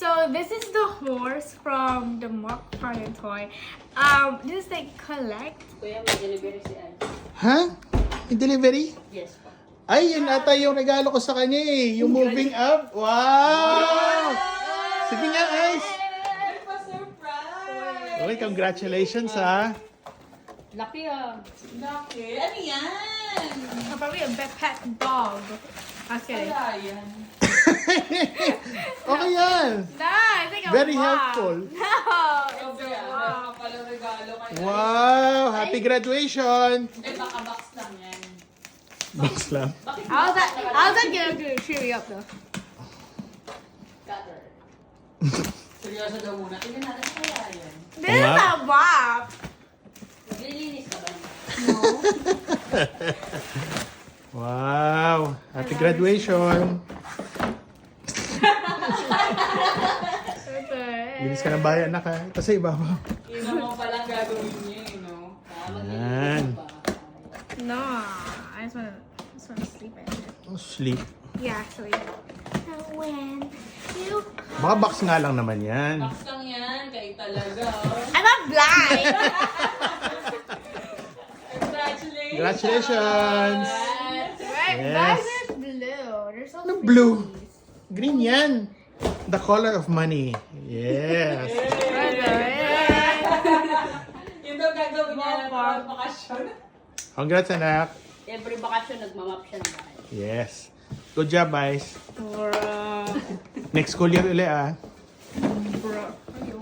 So this is the horse from the Mock Party toy. This is like collect. Kuya, may delivery si Ay. Ha? Yung delivery? Yes po. Ay, yun ata yung regalo ko sa kanya eh. Yung moving up. Wow! Sige nga, Ice. Pa-surprise! Okay, congratulations ha. Laki ah. Laki. Ano yan? Probably a pet dog. Okay. Kaya yan. Okay yan. No, I think a Very mom. helpful. No, it's Sabi, a ano mom. ka pala regalo kayo? Wow! Happy graduation! Eh, baka box lang yan. Box lang. How's that gonna cheer you up though? Cutter. Seryoso daw muna. Tingnan natin kaya yan. This is a mop. Naglilinis ka ba? Wow! Happy graduation! Linis ka ng bayan, anak ha. Ito sa ibabaw. Yun naman palang gagawin niya eh, no? Yan. No, I just wanna sleep in it. Oh, sleep. Yeah, sleep. When you Baka box nga lang naman yan. Box lang yan. Kayo talaga. Oh. I'm not blind. Congratulations! Congratulations! Right? Yes. Why is it blue? They're so Ano pretty. blue? Green yan. The color of money. Yes. Yun daw gagawin niya na para bakasyon. Congrats, anak. Every bakasyon, nagmamap siya ng bahay. Yes. Good job, guys. Next school year ulit ah. Bro. Ayun.